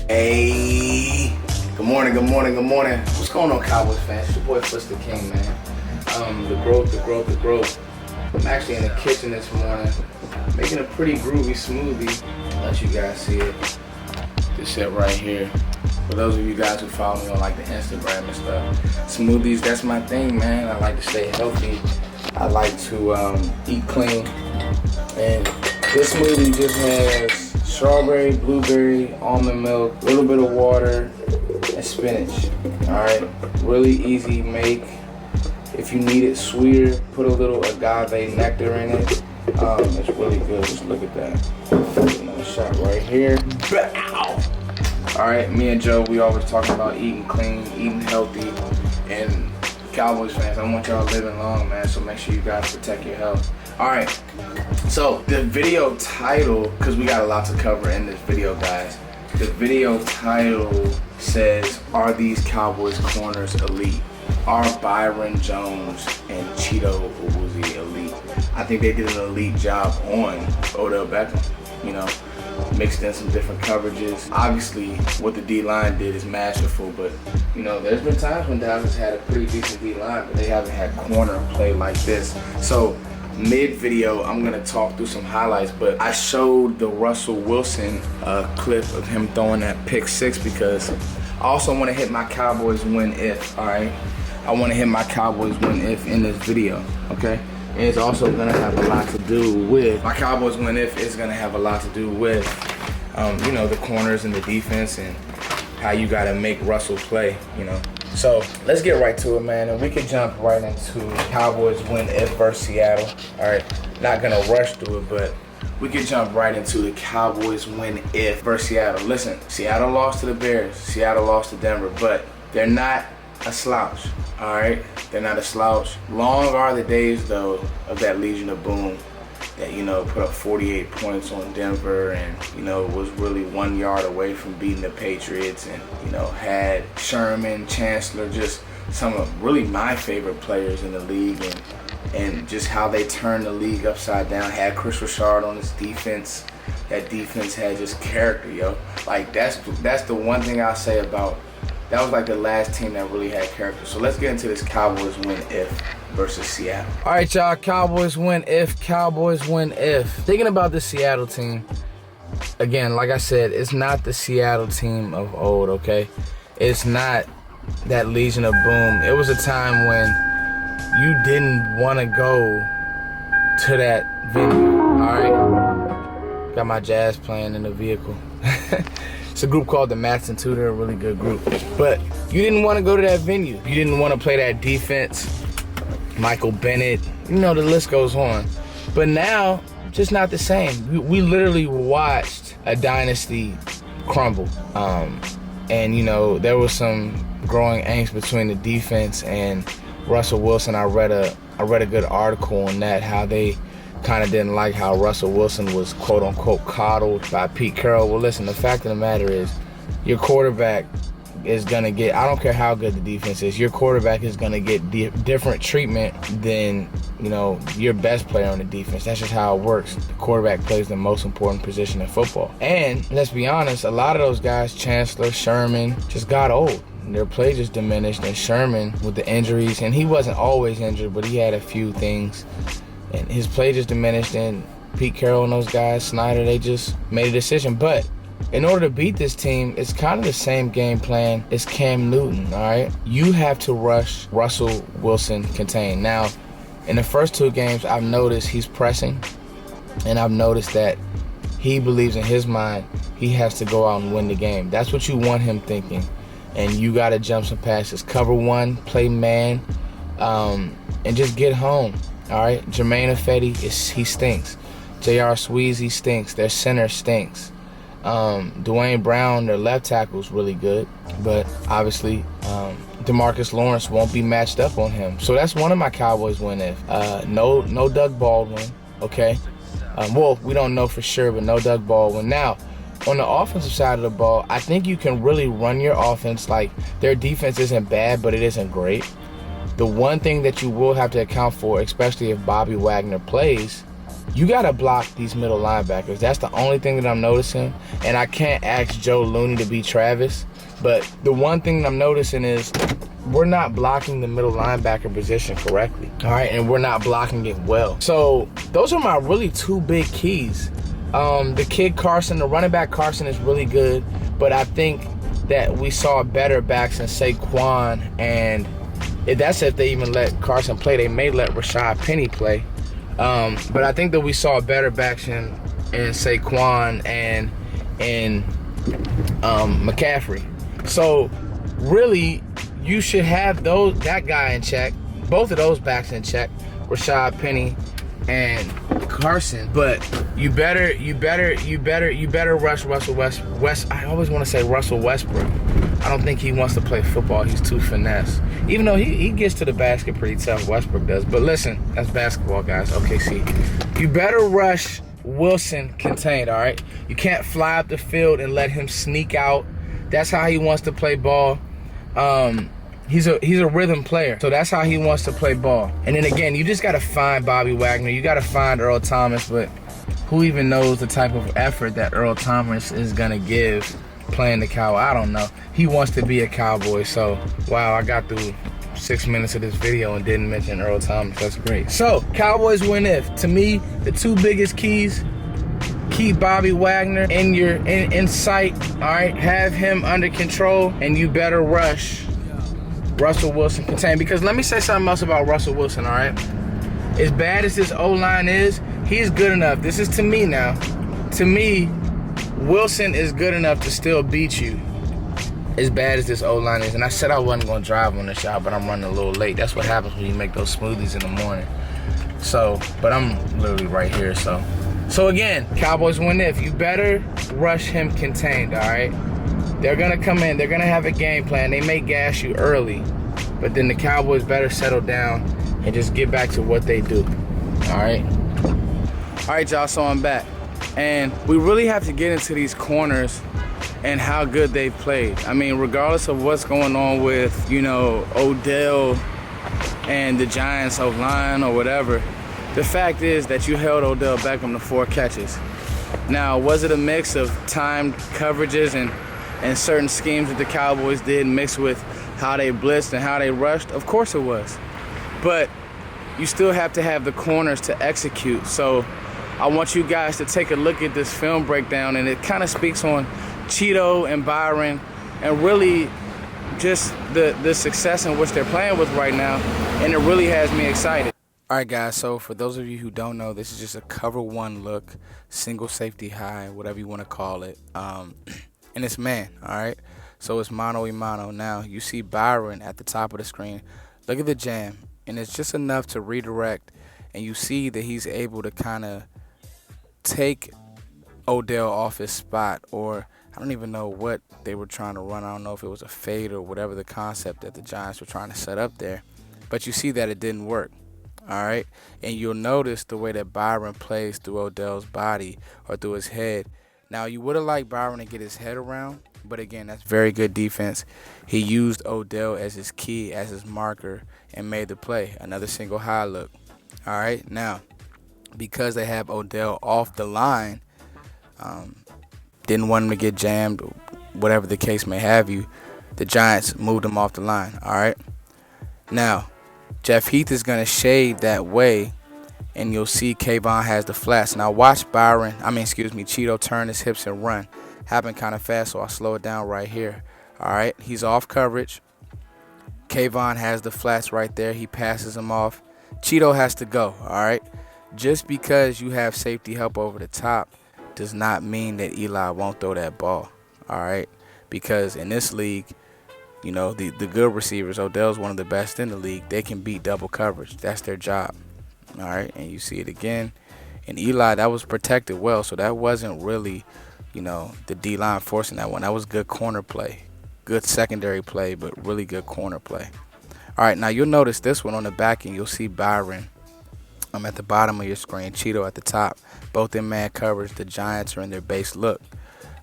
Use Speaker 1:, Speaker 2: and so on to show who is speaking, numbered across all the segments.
Speaker 1: Hey, good morning. What's going on, Cowboys fans? It's your boy Flister King, man. The growth. I'm actually in the kitchen this morning, making a pretty groovy smoothie. Let you guys see it. This shit right here. For those of you guys who follow me on like the Instagram and stuff, smoothies, that's my thing, man. I like to stay healthy. I like to eat clean. And this smoothie just has strawberry, blueberry, almond milk, a little bit of water, and spinach. Alright, really easy make. If you need it sweeter, put a little agave nectar in it. It's really good. Just look at that. Another shot right here. Bow! Alright, me and Joe, we always talking about eating clean, eating healthy, and Cowboys fans, I want y'all living long, man, so make sure you guys protect your health. Alright, so the video title, because we got a lot to cover in this video, guys. The video title says, are these Cowboys corners elite? Are Byron Jones and Chido Awuzie elite? I think they did an elite job on Odell Beckham, you know, mixed in some different coverages. Obviously, what the D-line did is masterful, but, you know, there's been times when Dallas had a pretty decent D-line, but they haven't had corner play like this. So, mid-video, I'm going to talk through some highlights, but I showed the Russell Wilson clip of him throwing that pick six because I also want to hit my Cowboys win if, all right? I want to hit my Cowboys win if in this video, okay? And it's also going to have a lot to do with, my Cowboys win if is going to have a lot to do with, you know, the corners and the defense and how you got to make Russell play, you know? So let's get right to it, man, and we can jump right into Cowboys win if versus Seattle. All right, not gonna rush through it, but we can jump right into the Cowboys win if versus Seattle. Listen, Seattle lost to the Bears, Seattle lost to Denver, but they're not a slouch. All right, they're not a slouch. Long are the days though of that Legion of Boom that, you know, put up 48 points on Denver and, you know, was really 1 yard away from beating the Patriots and, you know, had Sherman, Chancellor, just some of really my favorite players in the league and just how they turned the league upside down. Had Chris Richard on his defense. That defense had just character, yo. Like, that's the one thing I'll say about, that was like the last team that really had character. So let's get into this Cowboys win if versus Seattle. All right, y'all, Cowboys win if. Thinking about the Seattle team, again, like I said, it's not the Seattle team of old, okay? It's not that Legion of Boom. It was a time when you didn't want to go to that venue, all right? Got my jazz playing in the vehicle. It's a group called the Matson 2. They're a really good group. But you didn't want to go to that venue. You didn't want to play that defense. Michael Bennett, you know, the list goes on. But now, just not the same. We literally watched a dynasty crumble. And, you know, there was some growing angst between the defense and Russell Wilson. I read a good article on that, how they kind of didn't like how Russell Wilson was quote-unquote coddled by Pete Carroll. Well, listen, the fact of the matter is your quarterback is going to get, I don't care how good the defense is, your quarterback is going to get different treatment than, you know, your best player on the defense. That's just how it works. The quarterback plays the most important position in football. And let's be honest, a lot of those guys, Chancellor, Sherman, just got old. Their play just diminished, and Sherman with the injuries, and he wasn't always injured, but he had a few things, and his play just diminished, and Pete Carroll and those guys, Snyder, they just made a decision. But in order to beat this team, it's kind of the same game plan as Cam Newton, all right? You have to rush Russell Wilson contain. Now, in the first two games, I've noticed he's pressing, and I've noticed that he believes in his mind he has to go out and win the game. That's what you want him thinking, and you got to jump some passes. Cover one, play man, and just get home, all right? Jermaine Ifedi, he stinks. J.R. Sweezy stinks. Their center stinks. Dwayne Brown, their left tackle's really good, but obviously DeMarcus Lawrence won't be matched up on him. So that's one of my Cowboys win if. No Doug Baldwin, okay? Well, we don't know for sure, but no Doug Baldwin. Now, on the offensive side of the ball, I think you can really run your offense. Like, their defense isn't bad, but it isn't great. The one thing that you will have to account for, especially if Bobby Wagner plays, you got to block these middle linebackers. That's the only thing that I'm noticing. And I can't ask Joe Looney to be Travis. But the one thing that I'm noticing is we're not blocking the middle linebacker position correctly. All right, and we're not blocking it well. So those are my really two big keys. The kid Carson, the running back Carson is really good. But I think that we saw better backs in Saquon. And that's if they even let Carson play. They may let Rashad Penny play. But I think that we saw better backs in Saquon and in McCaffrey. So really, you should have that guy in check, both of those backs in check, Rashad Penny and Carson. But you better rush Russell West. I always want to say Russell Westbrook. I don't think he wants to play football. He's too finesse. Even though he gets to the basket pretty tough, Westbrook does. But listen, that's basketball, guys. OKC. You better rush Wilson contained, all right? You can't fly up the field and let him sneak out. That's how he wants to play ball. He's a rhythm player, so that's how he wants to play ball. And then again, you just got to find Bobby Wagner. You got to find Earl Thomas, but who even knows the type of effort that Earl Thomas is going to give playing the Cowboy? I don't know. He wants to be a Cowboy, so wow, I got through 6 minutes of this video and didn't mention Earl Thomas. That's great. So, Cowboys win if. To me, the two biggest keys, keep Bobby Wagner in sight, all right? Have him under control, and you better rush Russell Wilson contained. Because let me say something else about Russell Wilson, all right? As bad as this O-line is, he's good enough. This is to me now. To me, Wilson is good enough to still beat you as bad as this O-line is. And I said I wasn't going to drive on this shot, but I'm running a little late. That's what happens when you make those smoothies in the morning. So, but I'm literally right here, so. So again, Cowboys win if. You better rush him contained, all right? They're going to come in. They're going to have a game plan. They may gas you early, but then the Cowboys better settle down and just get back to what they do, all right? All right, y'all, so I'm back. And we really have to get into these corners and how good they've played. I mean, regardless of what's going on with, Odell and the Giants O-line or whatever, the fact is that you held Odell Beckham to 4 catches. Now, was it a mix of timed coverages and certain schemes that the Cowboys did mixed with how they blitzed and how they rushed? Of course it was. But you still have to have the corners to execute. So I want you guys to take a look at this film breakdown, and it kind of speaks on Chido and Byron and really just the success in which they're playing with right now, and it really has me excited. All right, guys, so for those of you who don't know, this is just a cover one look, single safety high, whatever you want to call it, and it's man, all right? So it's mano y mano. Now, you see Byron at the top of the screen. Look at the jam, and it's just enough to redirect, and you see that he's able to kind of take Odell off his spot, or I don't even know what they were trying to run. I don't know if it was a fade or whatever the concept that the Giants were trying to set up there, but you see that it didn't work. All right, and you'll notice the way that Byron plays through Odell's body or through his head. Now, you would have liked Byron to get his head around, but again, that's very good defense. He used Odell as his key, as his marker, and made the play. Another single high look. All right, now, because they have Odell off the line, didn't want him to get jammed, whatever the case may have you, the Giants moved him off the line. All right, now, Jeff Heath is going to shade that way, and you'll see Kayvon has the flats. Now watch Chido turn his hips and run. Happened kind of fast, so I'll slow it down right here. All right, he's off coverage. Kayvon has the flats right there. He passes him off. Chido has to go, all right? Just because you have safety help over the top does not mean that Eli won't throw that ball, all right? Because in this league, the good receivers, Odell's one of the best in the league, they can beat double coverage. That's their job. All right, and you see it again. And Eli, that was protected well, so that wasn't really, the D-line forcing that one. That was good corner play. Good secondary play, but really good corner play. All right, now you'll notice this one on the back end. You'll see Byron at the bottom of your screen, Chido at the top. Both in man coverage. The Giants are in their base look.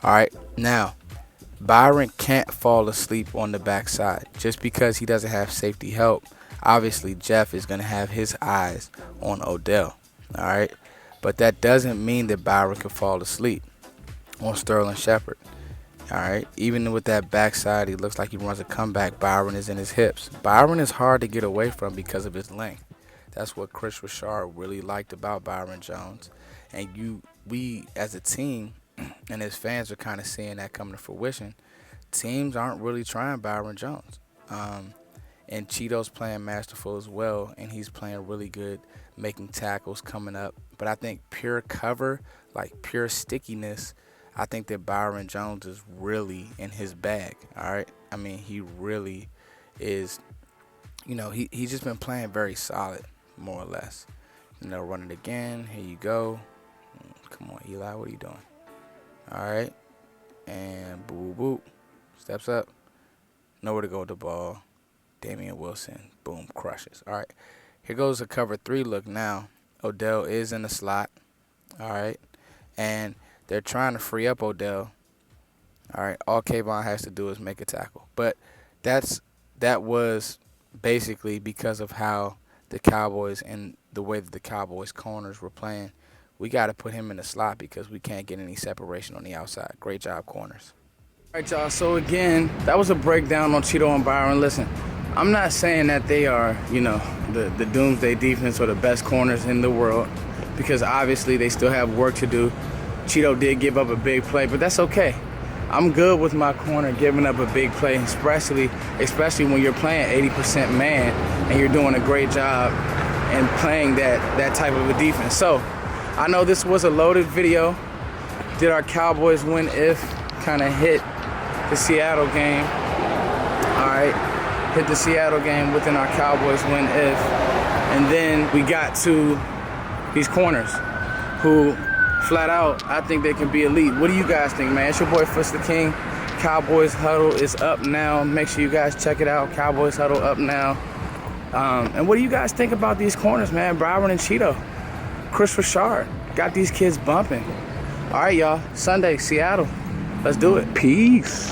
Speaker 1: All right, now, Byron can't fall asleep on the backside just because he doesn't have safety help. Obviously, Jeff is going to have his eyes on Odell. All right. But that doesn't mean that Byron can fall asleep on Sterling Shepard. All right, even with that backside, he looks like he runs a comeback. Byron is in his hips. Byron is hard to get away from because of his length. That's what Chris Richard really liked about Byron Jones. And we as a team and his fans are kind of seeing that come to fruition. Teams aren't really trying Byron Jones. And Chido's playing masterful as well, and he's playing really good, making tackles, coming up. But I think pure cover, like pure stickiness, I think that Byron Jones is really in his bag, all right? I mean, he really is, he's just been playing very solid, more or less. Run it again. Here you go. Come on, Eli, what are you doing? All right. And boop, boop. Steps up. Nowhere to go with the ball. Damian Wilson, boom, crushes. All right. Here goes a cover 3 look now. Odell is in the slot. All right. And they're trying to free up Odell. All right. All Kayvon has to do is make a tackle. But that was basically because of how the Cowboys and the way that the Cowboys corners were playing. We got to put him in the slot because we can't get any separation on the outside. Great job, corners. All right, y'all. So, again, that was a breakdown on Chido and Byron. Listen, I'm not saying that they are, the doomsday defense or the best corners in the world because obviously they still have work to do. Chido did give up a big play, but that's okay. I'm good with my corner giving up a big play, especially when you're playing 80% man and you're doing a great job and playing that type of a defense. So I know this was a loaded video. Did our Cowboys win if kind of hit the Seattle game. All right, hit the Seattle game within our Cowboys win if. And then we got to these corners who flat out, I think they can be elite. What do you guys think, man? It's your boy Fitz the King. Cowboys Huddle is up now. Make sure you guys check it out. Cowboys Huddle up now. And what do you guys think about these corners, man? Byron and Chido. Chris Richard got these kids bumping. All right, y'all. Sunday, Seattle. Let's do it. Peace.